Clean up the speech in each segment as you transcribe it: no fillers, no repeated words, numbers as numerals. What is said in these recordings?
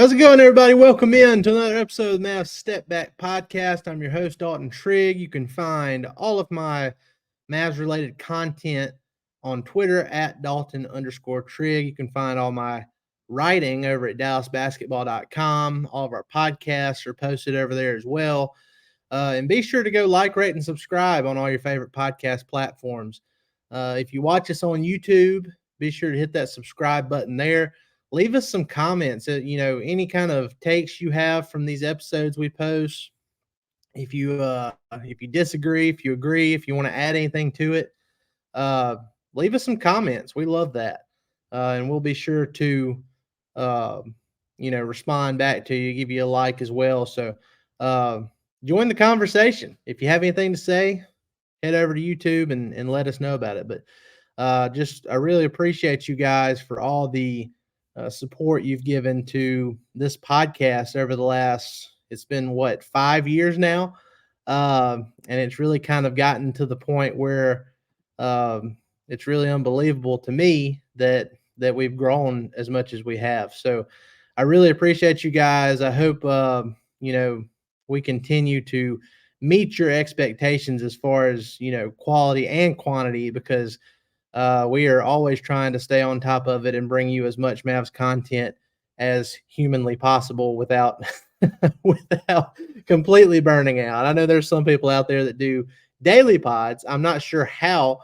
How's it going, everybody? Welcome in to another episode of the Mavs Step Back Podcast. I'm your host, Dalton Trigg. You can find all of my Mavs-related content on Twitter at Dalton_Trigg. You can find all my writing over at DallasBasketball.com. All of our podcasts are posted over there as well. And be sure to go like, rate, and subscribe on all your favorite podcast platforms. If you watch us on YouTube, be sure to hit that subscribe button there. Leave us some comments, any kind of takes you have from these episodes we post. If you disagree, if you agree, if you want to add anything to it, leave us some comments. We love that. And we'll be sure to, respond back to you, give you a like as well. So join the conversation. If you have anything to say, head over to YouTube and let us know about it. But I really appreciate you guys for all the support you've given to this podcast over the last, it's been 5 years now. And it's really kind of gotten to the point where it's really unbelievable to me that we've grown as much as we have. So I really appreciate you guys. I hope, we continue to meet your expectations as far as, quality and quantity, because we are always trying to stay on top of it and bring you as much Mavs content as humanly possible without without completely burning out. I know there's some people out there that do daily pods. I'm not sure how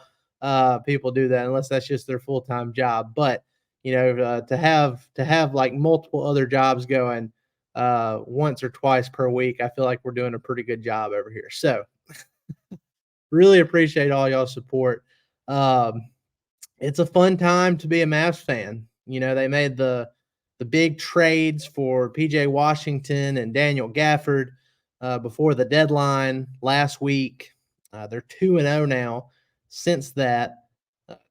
people do that unless that's just their full-time job. But to have like multiple other jobs going once or twice per week, I feel like we're doing a pretty good job over here. So really appreciate all y'all's support. It's a fun time to be a Mavs fan. They made the big trades for PJ Washington and Daniel Gafford before the deadline last week. They're 2-0 now since that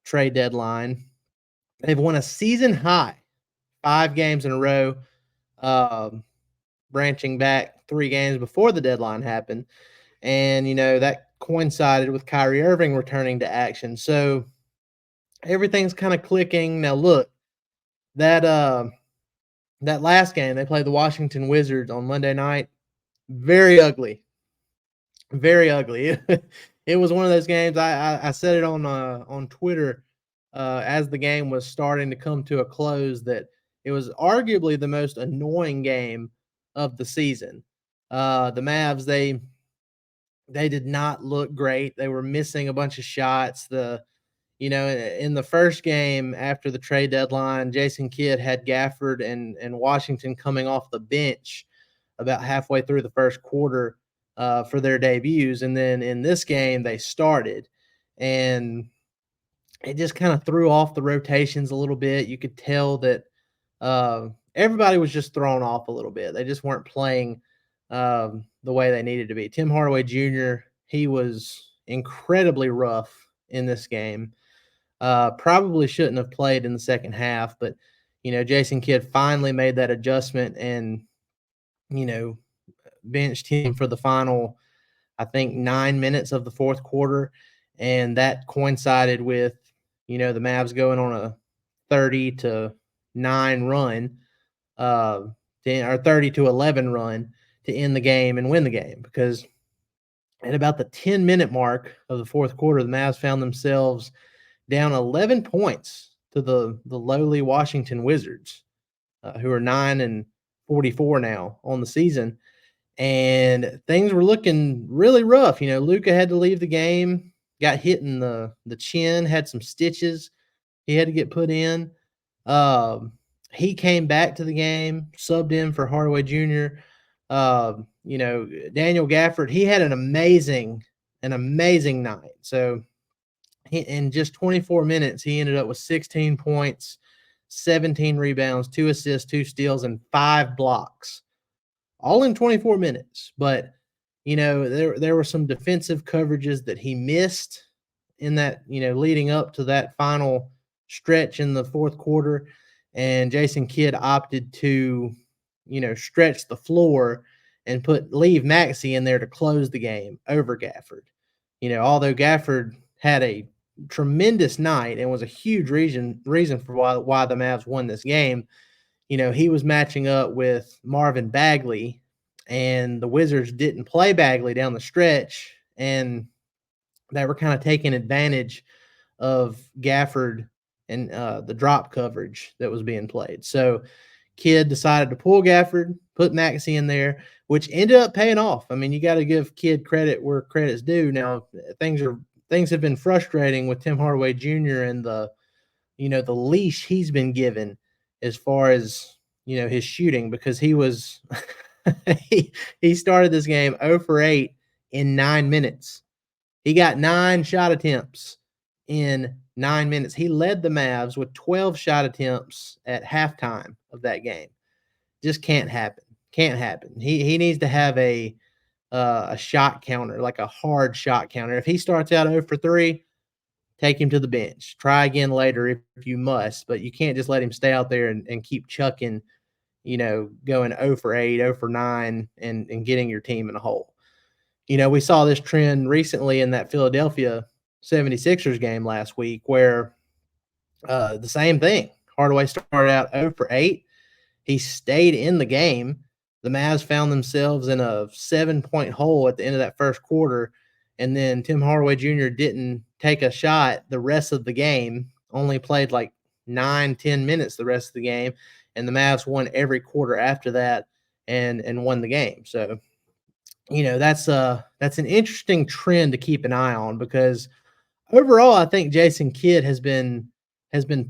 trade deadline. They've won a season high 5 games in a row, branching back 3 games before the deadline happened. And, that coincided with Kyrie Irving returning to action. So everything's kind of clicking. Now, look, that last game, they played the Washington Wizards on Monday night. Very ugly. Very ugly. It was one of those games. I said it on Twitter as the game was starting to come to a close that it was arguably the most annoying game of the season. The Mavs, they did not look great. They were missing a bunch of shots. In the first game after the trade deadline, Jason Kidd had Gafford and Washington coming off the bench about halfway through the first quarter for their debuts. And then in this game, they started. And it just kind of threw off the rotations a little bit. You could tell that everybody was just thrown off a little bit. They just weren't playing the way they needed to be. Tim Hardaway Jr., he was incredibly rough in this game. Probably shouldn't have played in the second half, but Jason Kidd finally made that adjustment and benched him for the final, I think, 9 minutes of the fourth quarter, and that coincided with the Mavs going on a 30-9 run, or 30-11 run to end the game and win the game, because at about the 10-minute mark of the fourth quarter, the Mavs found themselves down 11 points to the lowly Washington Wizards, who are 9-44 now on the season. And things were looking really rough. Luka had to leave the game, got hit in the chin, had some stitches he had to get put in. He came back to the game, subbed in for Hardaway Jr. Daniel Gafford, he had an amazing night. So in just 24 minutes, he ended up with 16 points, 17 rebounds, 2 assists, 2 steals, and 5 blocks, all in 24 minutes. But, there were some defensive coverages that he missed in that, leading up to that final stretch in the fourth quarter. And Jason Kidd opted to, stretch the floor and leave Maxey in there to close the game over Gafford. Although Gafford had a tremendous night and was a huge reason for why the Mavs won this game, he was matching up with Marvin Bagley, and the Wizards didn't play Bagley down the stretch, and they were kind of taking advantage of Gafford and the drop coverage that was being played. So Kidd decided to pull Gafford, put Maxey in there, which ended up paying off. I mean, you got to give Kidd credit where credit's due. Now things have been frustrating with Tim Hardaway Jr. and the leash he's been given as far as his shooting, because he was he started this game 0 for 8 in 9 minutes. He got 9 shot attempts in 9 minutes. He led the Mavs with 12 shot attempts at halftime of that game. Just can't happen. Can't happen. He needs to have a shot counter, like a hard shot counter. If he starts out 0 for 3, take him to the bench. Try again later if you must, but you can't just let him stay out there and keep chucking, going 0 for 8, 0 for 9, and getting your team in a hole. We saw this trend recently in that Philadelphia 76ers game last week where the same thing. Hardaway started out 0 for 8. He stayed in the game. The Mavs found themselves in a 7-point hole at the end of that first quarter, and then Tim Hardaway Jr. didn't take a shot the rest of the game, only played like 9-10 minutes the rest of the game, and the Mavs won every quarter after that and won the game. So that's an interesting trend to keep an eye on, because overall I think Jason Kidd has been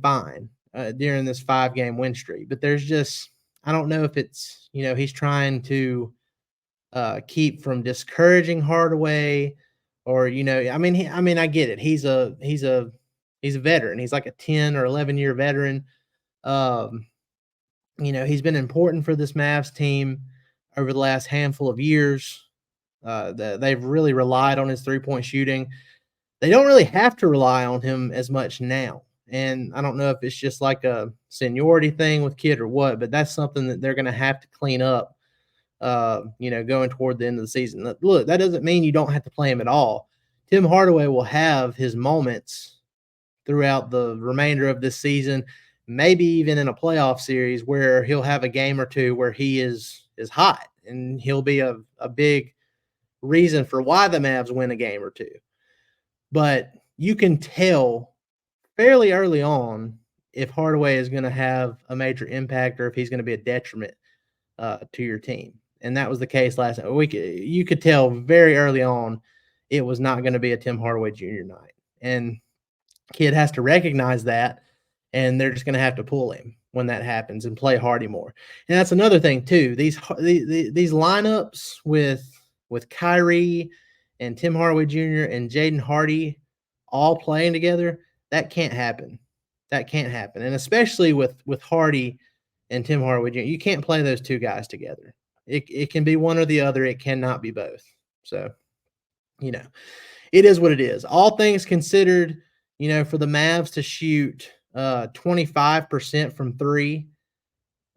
fine during this 5-game win streak, but there's just, I don't know if it's he's trying to keep from discouraging Hardaway, or I mean I get it. He's a veteran. He's like a 10 or 11-year veteran. He's been important for this Mavs team over the last handful of years. They've really relied on his 3-point shooting. They don't really have to rely on him as much now. And I don't know if it's just like a seniority thing with Kidd or what, but that's something that they're going to have to clean up, going toward the end of the season. Look, that doesn't mean you don't have to play him at all. Tim Hardaway will have his moments throughout the remainder of this season, maybe even in a playoff series where he'll have a game or two where he is hot, and he'll be a big reason for why the Mavs win a game or two. But you can tell fairly early on if Hardaway is going to have a major impact or if he's going to be a detriment to your team. And that was the case last night. You could tell very early on it was not going to be a Tim Hardaway Jr. night. And Kidd has to recognize that, and they're just going to have to pull him when that happens and play Hardy more. And that's another thing too. These lineups with Kyrie and Tim Hardaway Jr. and Jaden Hardy all playing together, that can't happen. That can't happen. And especially with Hardy and Tim Hardaway Jr., you can't play those two guys together. It can be one or the other. It cannot be both. So, it is what it is. All things considered, for the Mavs to shoot 25% from 3,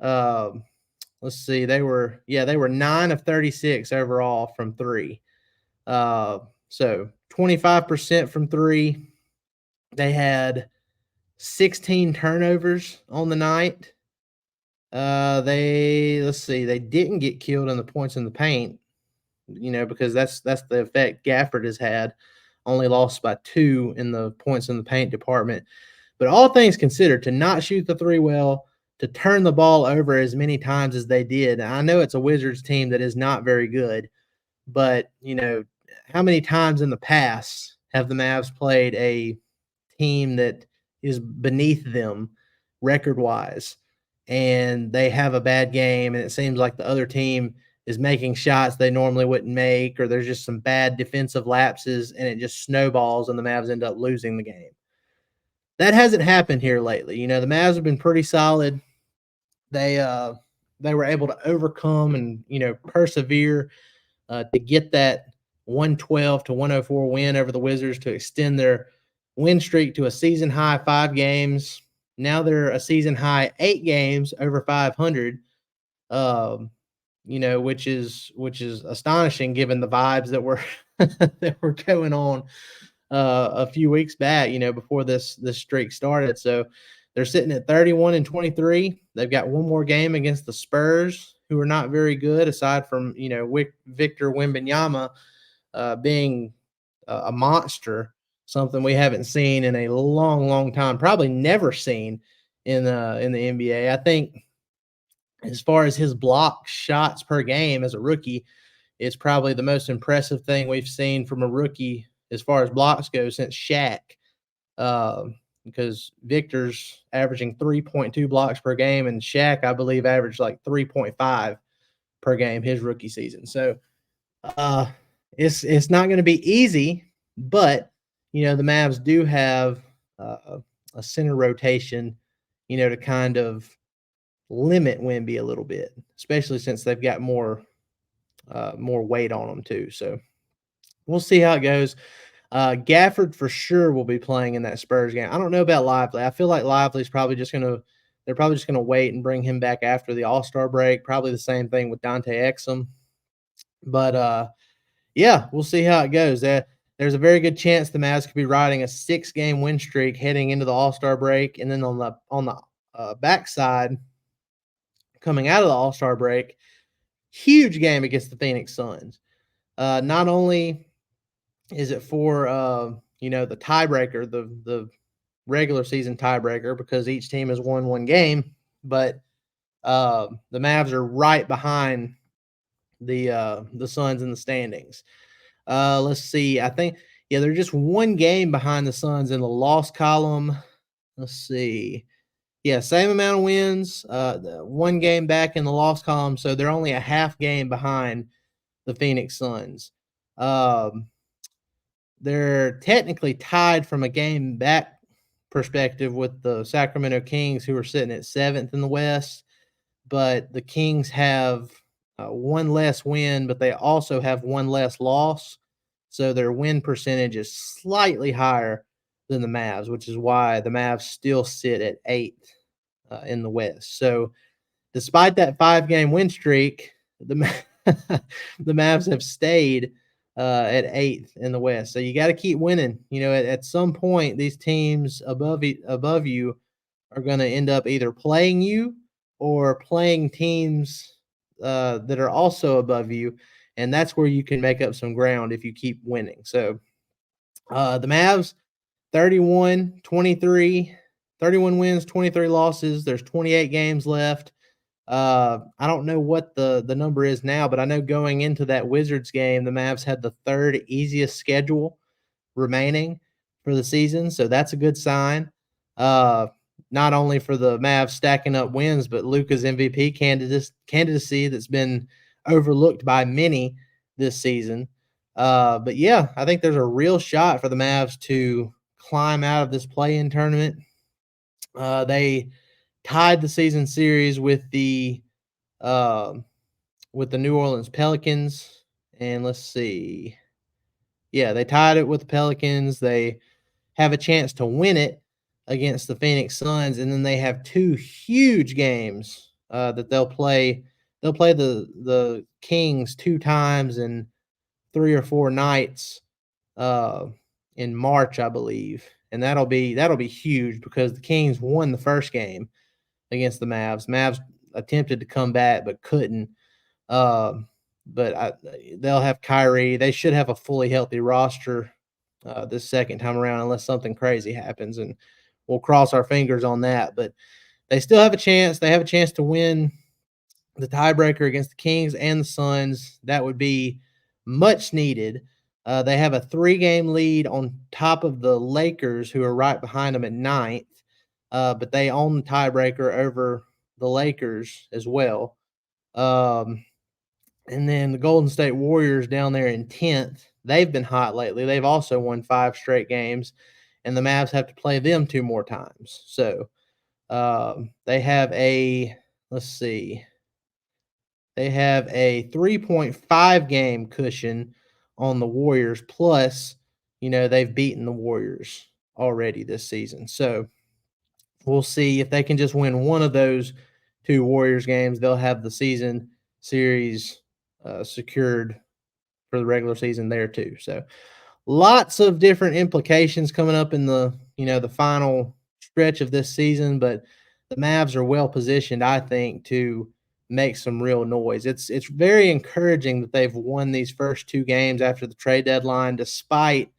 let's see, they were 9 of 36 overall from 3. So 25% from 3. They had 16 turnovers on the night. They didn't get killed in the points in the paint, because that's the effect Gafford has had. Only lost by 2 in the points in the paint department. But all things considered, to not shoot the 3 well, to turn the ball over as many times as they did. I know it's a Wizards team that is not very good, but how many times in the past have the Mavs played a team that is beneath them record-wise, and they have a bad game, and it seems like the other team is making shots they normally wouldn't make, or there's just some bad defensive lapses, and it just snowballs, and the Mavs end up losing the game. That hasn't happened here lately. The Mavs have been pretty solid. They were able to overcome and persevere to get that 112-104 win over the Wizards to extend their win streak to a season high 5 games. Now they're a season high 8 games over 500. Which is astonishing given the vibes that were that were going on a few weeks back, before this streak started. So They're sitting at 31-23. They've got one more game against the Spurs, who are not very good, aside from Victor Wembanyama being a monster, something we haven't seen in a long, long time, probably never seen in the NBA. I think as far as his block shots per game as a rookie, it's probably the most impressive thing we've seen from a rookie as far as blocks go since Shaq. Because Victor's averaging 3.2 blocks per game, and Shaq, I believe, averaged like 3.5 per game his rookie season. So uh, it's not going to be easy, but the Mavs do have a center rotation, to kind of limit Wemby a little bit, especially since they've got more weight on them too. So we'll see how it goes. Gafford for sure will be playing in that Spurs game. I don't know about Lively. I feel like Lively's probably just going to they're probably just going to wait and bring him back after the AllStar break. Probably the same thing with Dante Exum. But yeah, we'll see how it goes. There's a very good chance the Mavs could be riding a 6-game win streak heading into the AllStar break, and then on the backside, coming out of the AllStar break, huge game against the Phoenix Suns. Not only is it for the tiebreaker, the regular season tiebreaker, because each team has won one game, but the Mavs are right behind the Suns in the standings. Let's see. I think they're just one game behind the Suns in the loss column. Let's see. Yeah, same amount of wins. One game back in the loss column, so they're only a half game behind the Phoenix Suns. They're technically tied from a game back perspective with the Sacramento Kings, who are sitting at 7th in the West. But the Kings have one less win, but they also have one less loss. So their win percentage is slightly higher than the Mavs, which is why the Mavs still sit at 8th in the West. So despite that 5-game win streak, the Mavs have stayed at 8th in the West. So you got to keep winning. At some point, these teams above you are going to end up either playing you or playing teams that are also above you, and that's where you can make up some ground if you keep winning. So the Mavs, 31-23, 31 wins, 23 losses. There's 28 games left. I don't know what the number is now, but I know going into that Wizards game, the Mavs had the 3rd easiest schedule remaining for the season, so that's a good sign. Not only for the Mavs stacking up wins, but Luka's MVP candidacy that's been overlooked by many this season. But yeah, I think there's a real shot for the Mavs to climb out of this play-in tournament. They tied the season series with the New Orleans Pelicans, and let's see. Yeah, they tied it with the Pelicans. They have a chance to win it against the Phoenix Suns, and then they have 2 huge games that they'll play. They'll play the Kings 2 times in 3 or 4 nights in March, I believe, and that'll be huge because the Kings won the first game against the Mavs. Mavs attempted to come back but couldn't. But they'll have Kyrie. They should have a fully healthy roster this second time around, unless something crazy happens, and we'll cross our fingers on that. But they still have a chance. They have a chance to win the tiebreaker against the Kings and the Suns. That would be much needed. They have a 3-game lead on top of the Lakers, who are right behind them at 9th, but they own the tiebreaker over the Lakers as well. And then the Golden State Warriors down there in 10th. They've been hot lately. They've also won 5 straight games, and the Mavs have to play them 2 more times. So they have let's see. They have a 3.5 game cushion on the Warriors. Plus, they've beaten the Warriors already this season. So we'll see if they can just win one of those 2 Warriors games. They'll have the season series secured for the regular season there too. So lots of different implications coming up in the final stretch of this season, but the Mavs are well positioned, I think, to make some real noise. It's very encouraging that they've won these first two games after the trade deadline, despite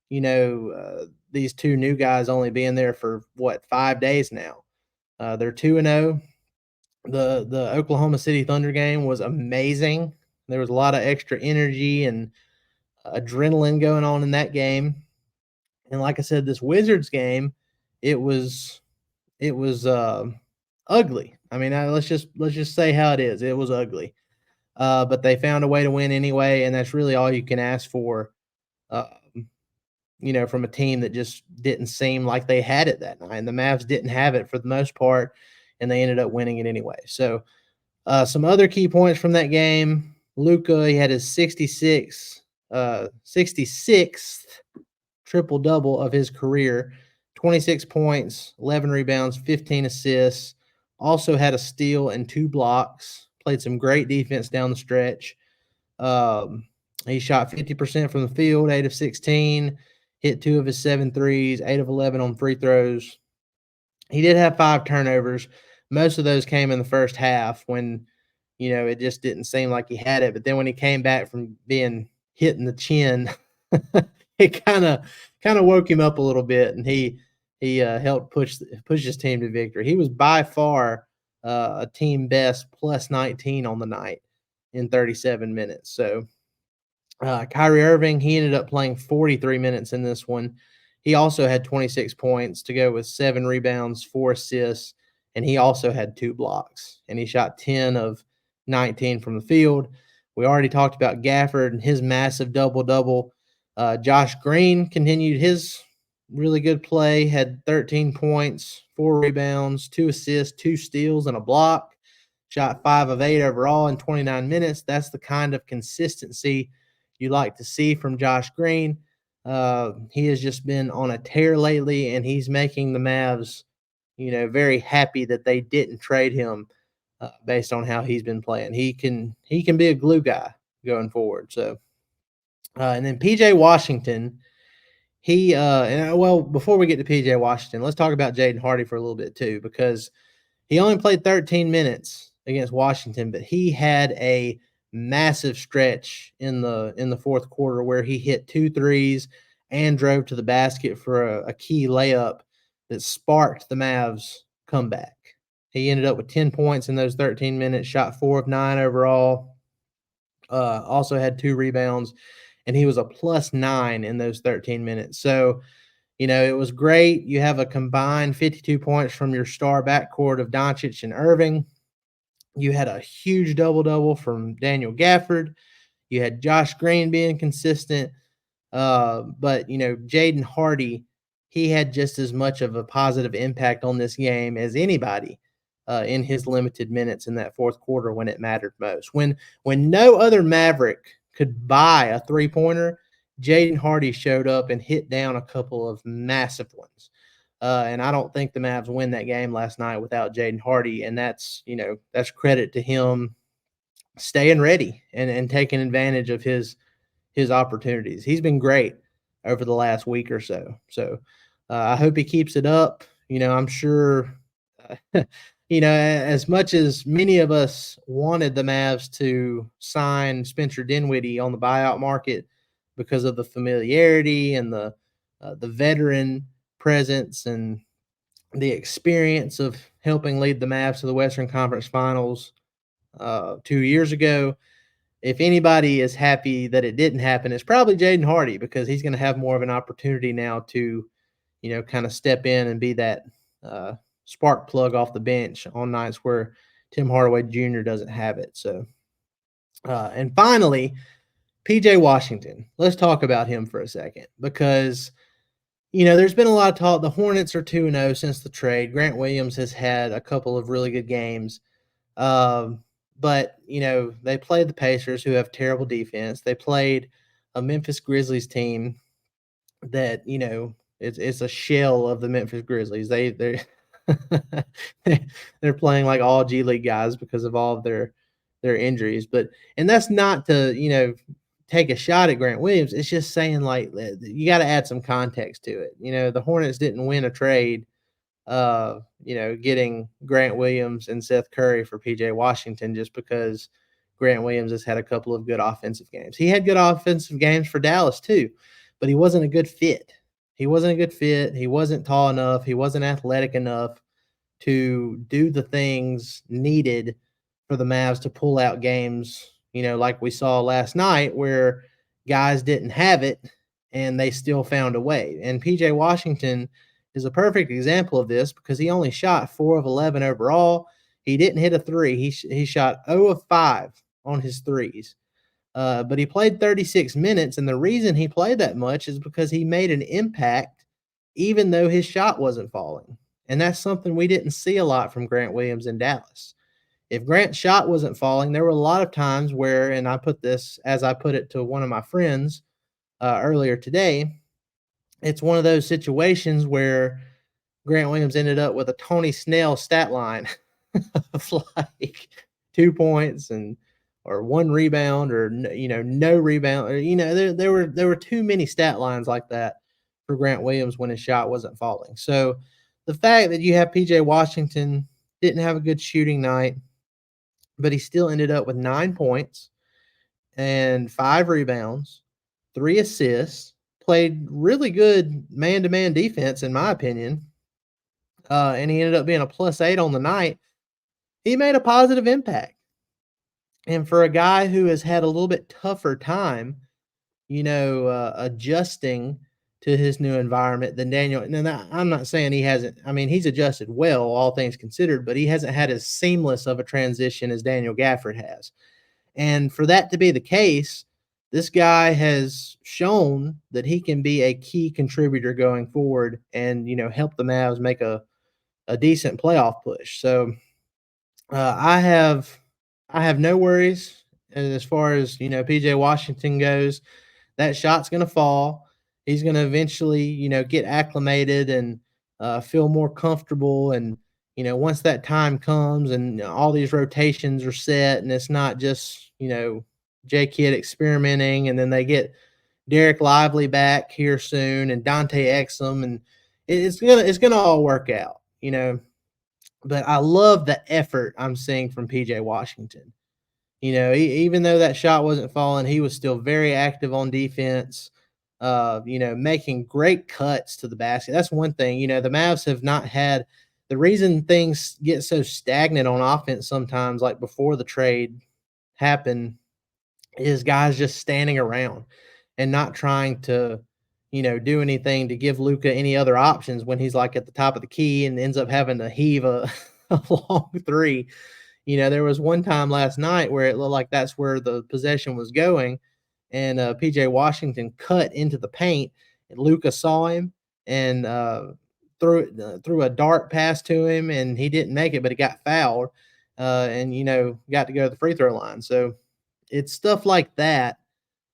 these two new guys only being there for what 5 days now. They're 2-0. The Oklahoma City Thunder game was amazing. There was a lot of extra energy and adrenaline going on in that game. And like I said, this Wizards game, it was ugly. I mean, let's just say how it is. It was ugly. But they found a way to win anyway, and that's really all you can ask for. Uh, from a team that just didn't seem like they had it that night. And the Mavs didn't have it for the most part, and they ended up winning it anyway. So, some other key points from that game: Luka, he had his 66th triple double of his career, 26 points, 11 rebounds, 15 assists. Also had a steal and 2 blocks. Played some great defense down the stretch. He shot 50% from the field, 8 of 16, hit 2 of his 7 threes, 8 of 11 on free throws. He did have 5 turnovers. Most of those came in the first half when, it just didn't seem like he had it. But then when he came back from being hit in the chin, it kind of woke him up a little bit, and he helped push his team to victory. He was by far a team best plus 19 on the night in 37 minutes. So Kyrie Irving, he ended up playing 43 minutes in this one. He also had 26 points to go with 7 rebounds, 4 assists, and he also had 2 blocks. And he shot 10 of 19 from the field. We already talked about Gafford and his massive double-double. Josh Green continued his really good play, had 13 points, 4 rebounds, 2 assists, 2 steals, and a block. Shot 5 of 8 overall in 29 minutes. That's the kind of consistency you like to see from Josh Green. He has just been on a tear lately, and he's making the Mavs, very happy that they didn't trade him based on how he's been playing. He can be a glue guy going forward. So, and then PJ Washington, before we get to PJ Washington, let's talk about Jaden Hardy for a little bit too, because he only played 13 minutes against Washington, but he had a massive stretch in the fourth quarter where he hit 2 threes and drove to the basket for a key layup that sparked the Mavs comeback. He ended up with 10 points in those 13 minutes, shot 4 of 9 overall, also had 2 rebounds, and he was a +9 in those 13 minutes. So, it was great. You have a combined 52 points from your star backcourt of Doncic and Irving. You had a huge double-double from Daniel Gafford. You had Josh Green being consistent. But, Jaden Hardy, he had just as much of a positive impact on this game as anybody in his limited minutes in that fourth quarter when it mattered most. When no other Maverick could buy a three-pointer, Jaden Hardy showed up and hit down a couple of massive ones. And I don't think the Mavs win that game last night without Jaden Hardy, and that's credit to him staying ready and taking advantage of his opportunities. He's been great over the last week or so. So I hope he keeps it up. I'm sure, as much as many of us wanted the Mavs to sign Spencer Dinwiddie on the buyout market because of the familiarity and the veteran presence and the experience of helping lead the Mavs to the Western Conference Finals 2 years ago. If anybody is happy that it didn't happen, it's probably Jaden Hardy, because he's going to have more of an opportunity now to, kind of step in and be that spark plug off the bench on nights where Tim Hardaway Jr. doesn't have it. So, and finally, PJ Washington. Let's talk about him for a second, because there's been a lot of talk. The Hornets are 2-0 since the trade. Grant Williams has had a couple of really good games. But, they played the Pacers, who have terrible defense. They played a Memphis Grizzlies team that, it's a shell of the Memphis Grizzlies. They're they're playing like all G League guys because of all of their injuries. And that's not to, take a shot at Grant Williams. It's just saying, like, you got to add some context to it. The Hornets didn't win a trade getting Grant Williams and Seth Curry for PJ Washington just because Grant Williams has had a couple of good offensive games. He had good offensive games for Dallas too, but he wasn't a good fit. He wasn't a good fit. He wasn't tall enough. He wasn't athletic enough to do the things needed for the Mavs to pull out games, like we saw last night where guys didn't have it and they still found a way. And PJ Washington is a perfect example of this because he only shot 4 of 11 overall. He didn't hit a three. He shot 0 of 5 on his threes. But he played 36 minutes, and the reason he played that much is because he made an impact even though his shot wasn't falling. And that's something we didn't see a lot from Grant Williams in Dallas. If Grant's shot wasn't falling, there were a lot of times where, and I put this as I put it to one of my friends earlier today, it's one of those situations where Grant Williams ended up with a Tony Snell stat line of like 2 points or 1 rebound or no rebound, or there were too many stat lines like that for Grant Williams when his shot wasn't falling. So the fact that you have PJ Washington didn't have a good shooting night, but he still ended up with 9 points and 5 rebounds, 3 assists, played really good man-to-man defense in my opinion. And he ended up being a +8 on the night. He made a positive impact. And for a guy who has had a little bit tougher time, adjusting to his new environment than Daniel. And I'm not saying he hasn't. I mean, he's adjusted well, all things considered, but he hasn't had as seamless of a transition as Daniel Gafford has. And for that to be the case, this guy has shown that he can be a key contributor going forward and, help the Mavs make a decent playoff push. So I have no worries as far as PJ Washington goes. That shot's going to fall. He's going to eventually get acclimated and feel more comfortable. And once that time comes and all these rotations are set, and it's not just J Kidd experimenting, and then they get Derek Lively back here soon and Dante Exum, and it's gonna all work out. But I love the effort I'm seeing from PJ Washington. Even though that shot wasn't falling, he was still very active on defense, making great cuts to the basket. That's one thing. The Mavs have not had the reason things get so stagnant on offense sometimes, like before the trade happened, is guys just standing around and not trying to, do anything to give Luka any other options when he's like at the top of the key and ends up having to heave a long three. There was one time last night where it looked like that's where the possession was going, and PJ Washington cut into the paint, and Luka saw him and threw a dart pass to him, and he didn't make it, but he got fouled, and got to go to the free throw line. So it's stuff like that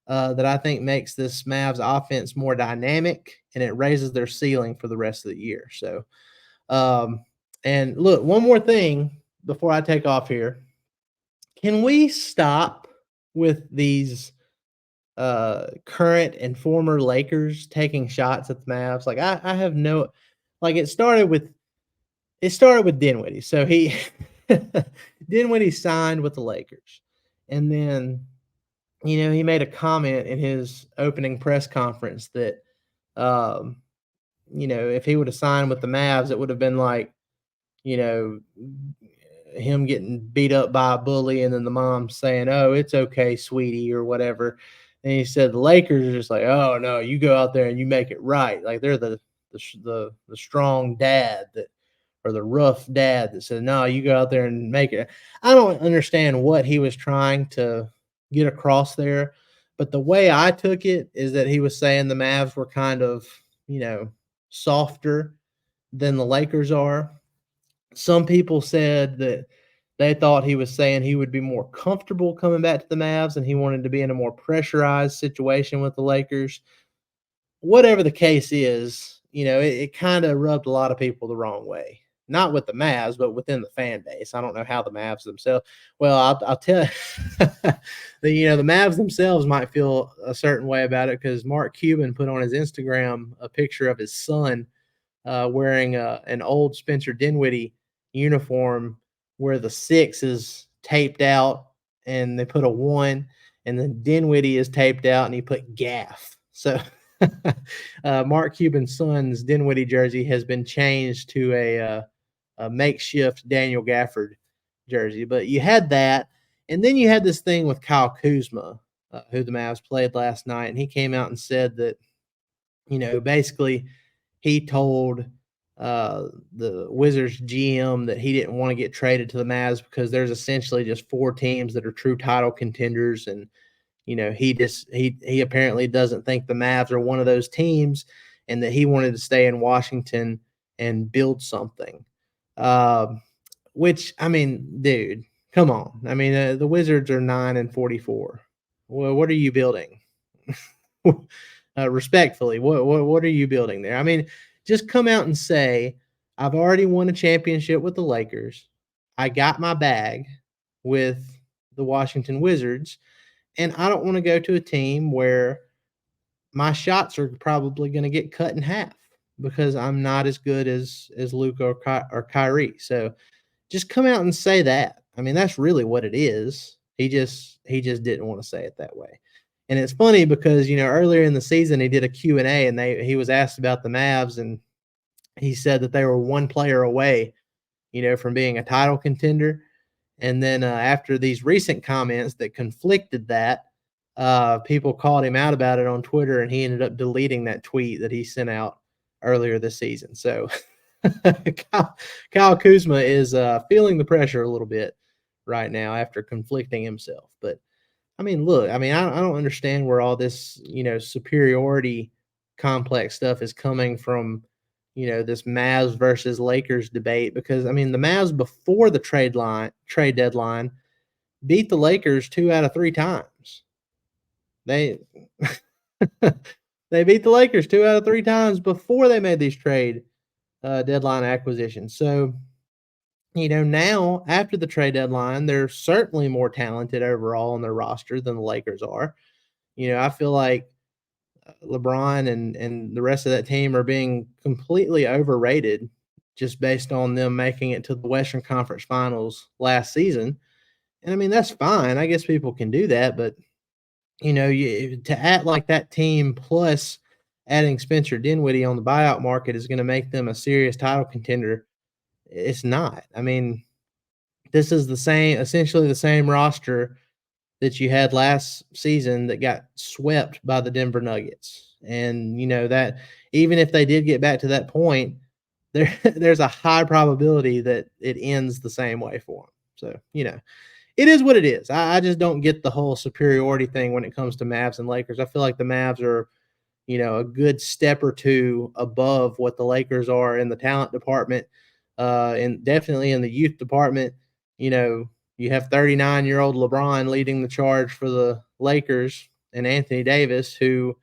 that I think makes this Mavs offense more dynamic, and it raises their ceiling for the rest of the year. So, and look, one more thing before I take off here. Can we stop with these current and former Lakers taking shots at the Mavs? Like I have no, like it started with Dinwiddie. So Dinwiddie signed with the Lakers, and then he made a comment in his opening press conference that if he would have signed with the Mavs, it would have been like him getting beat up by a bully, and then the mom saying, "Oh, it's okay, sweetie," or whatever. And he said the Lakers are just like, "Oh no, you go out there and you make it right." Like they're the strong dad that, or the rough dad that said, "No, you go out there and make it." I don't understand what he was trying to get across there, but the way I took it is that he was saying the Mavs were kind of, softer than the Lakers are. Some people said that they thought he was saying he would be more comfortable coming back to the Mavs and he wanted to be in a more pressurized situation with the Lakers. Whatever the case is, it kind of rubbed a lot of people the wrong way. Not with the Mavs, but within the fan base. I don't know how the Mavs themselves. Well, I'll tell you, the Mavs themselves might feel a certain way about it because Mark Cuban put on his Instagram a picture of his son wearing an old Spencer Dinwiddie uniform where the 6 is taped out and they put a 1, and then Dinwiddie is taped out and he put gaff. So Mark Cuban's son's Dinwiddie jersey has been changed to a makeshift Daniel Gafford jersey. But you had that, and then you had this thing with Kyle Kuzma, who the Mavs played last night, and he came out and said that, basically he told the Wizards GM that he didn't want to get traded to the Mavs because there's essentially just 4 teams that are true title contenders, and he apparently doesn't think the Mavs are one of those teams, and that he wanted to stay in Washington and build something. Which, I mean, dude, come on. I mean, the Wizards are 9-44. Well, what are you building? Respectfully, what are you building there? I mean, just come out and say, I've already won a championship with the Lakers. I got my bag with the Washington Wizards, and I don't want to go to a team where my shots are probably going to get cut in half because I'm not as good as Luka or Kyrie. So just come out and say that. I mean, that's really what it is. He just didn't want to say it that way. And it's funny because, earlier in the season he did a Q&A, and he was asked about the Mavs, and he said that they were one player away, from being a title contender. And then after these recent comments that conflicted that, people called him out about it on Twitter, and he ended up deleting that tweet that he sent out earlier this season. So Kyle Kuzma is feeling the pressure a little bit right now after conflicting himself. But I mean, look, I don't understand where all this, superiority complex stuff is coming from, this Mavs versus Lakers debate, because I mean, the Mavs before the trade deadline beat the Lakers 2 out of 3 times. They they beat the Lakers 2 out of 3 times before they made these trade deadline acquisitions. So, now after the trade deadline, they're certainly more talented overall on their roster than the Lakers are. I feel like LeBron and the rest of that team are being completely overrated just based on them making it to the Western Conference Finals last season. And I mean, that's fine. I guess people can do that, but to act like that team plus adding Spencer Dinwiddie on the buyout market is going to make them a serious title contender. It's not. I mean, this is essentially the same roster that you had last season that got swept by the Denver Nuggets. And, that even if they did get back to that point, there's a high probability that it ends the same way for them. So, it is what it is. I just don't get the whole superiority thing when it comes to Mavs and Lakers. I feel like the Mavs are, a good step or two above what the Lakers are in the talent department, and definitely in the youth department. You have 39-year-old LeBron leading the charge for the Lakers, and Anthony Davis, who,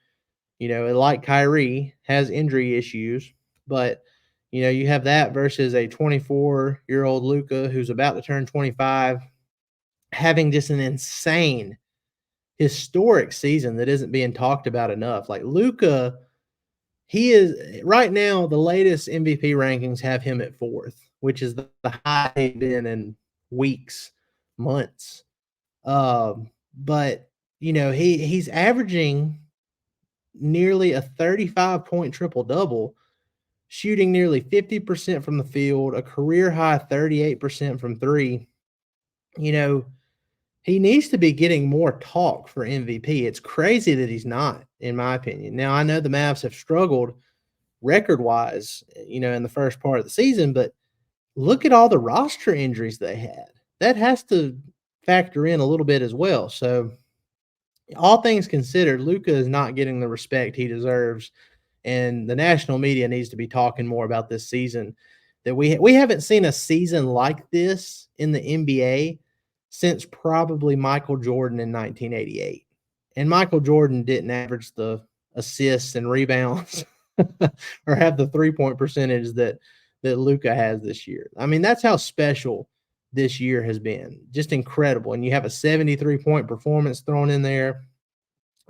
like Kyrie, has injury issues. But, you have that versus a 24-year-old Luka who's about to turn 25, having just an insane, historic season that isn't being talked about enough. Like Luka, he is right now, the latest MVP rankings have him at 4th, which is the high he's been in weeks, months. But he's averaging nearly a 35-point triple-double, shooting nearly 50% from the field, a career high 38% from 3. He needs to be getting more talk for MVP. It's crazy that he's not, in my opinion. Now, I know the Mavs have struggled record-wise, in the first part of the season, but look at all the roster injuries they had. That has to factor in a little bit as well. So, all things considered, Luka is not getting the respect he deserves, and the national media needs to be talking more about this season. That we haven't seen a season like this in the NBA since probably Michael Jordan in 1988. And Michael Jordan didn't average the assists and rebounds or have the 3-point percentage that Luka has this year. I mean, that's how special this year has been. Just incredible. And you have a 73-point performance thrown in there.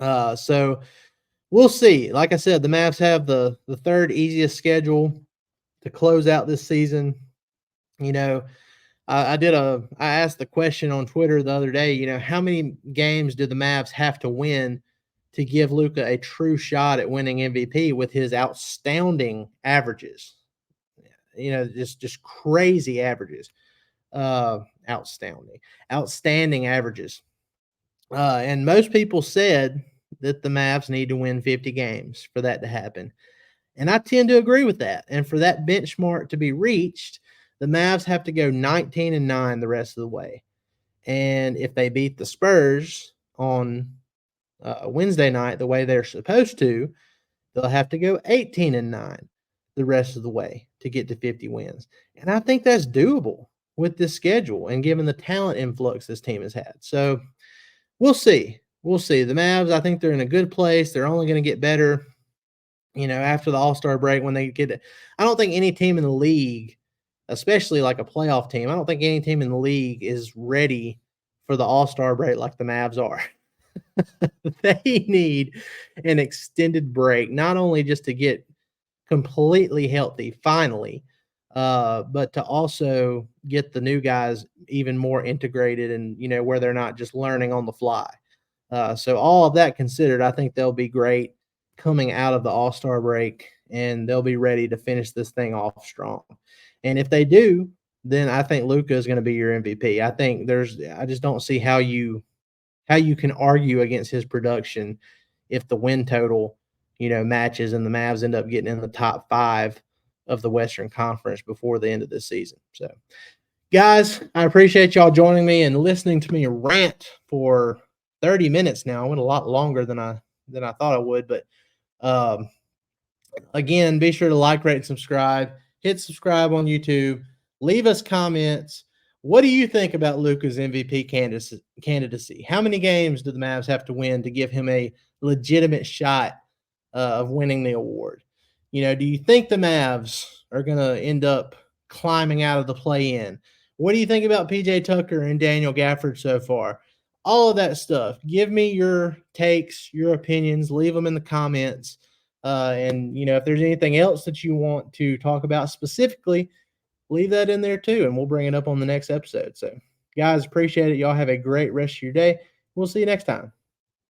So we'll see. Like I said, the Mavs have the 3rd easiest schedule to close out this season. You know, I asked the question on Twitter the other day, how many games do the Mavs have to win to give Luka a true shot at winning MVP with his outstanding averages? Just crazy averages. Outstanding, outstanding averages. And most people said that the Mavs need to win 50 games for that to happen. And I tend to agree with that. And for that benchmark to be reached, the Mavs have to go 19-9 the rest of the way. And if they beat the Spurs on Wednesday night the way they're supposed to, they'll have to go 18-9 the rest of the way to get to 50 wins. And I think that's doable with this schedule and given the talent influx this team has had. So we'll see. We'll see. The Mavs, I think they're in a good place. They're only going to get better, after the AllStar break when they get it. I don't think any team in the league, especially like a playoff team, I don't think any team in the league is ready for the AllStar break like the Mavs are. They need an extended break, not only just to get completely healthy finally, but to also get the new guys even more integrated and, where they're not just learning on the fly. So all of that considered, I think they'll be great coming out of the All-Star break, and they'll be ready to finish this thing off strong. And if they do, then I think Luka is going to be your MVP. I just don't see how you can argue against his production if the win total, matches and the Mavs end up getting in the top 5 of the Western Conference before the end of this season. So, guys, I appreciate y'all joining me and listening to me rant for 30 minutes now. I went a lot longer than I thought I would, but again, be sure to like, rate, and subscribe. Hit subscribe on YouTube. Leave us comments. What do you think about Luka's MVP candidacy? How many games do the Mavs have to win to give him a legitimate shot of winning the award? Do you think the Mavs are going to end up climbing out of the play-in? What do you think about PJ Tucker and Daniel Gafford so far? All of that stuff. Give me your takes, your opinions. Leave them in the comments. And, if there's anything else that you want to talk about specifically, leave that in there too, and we'll bring it up on the next episode. So, guys, appreciate it. Y'all have a great rest of your day. We'll see you next time.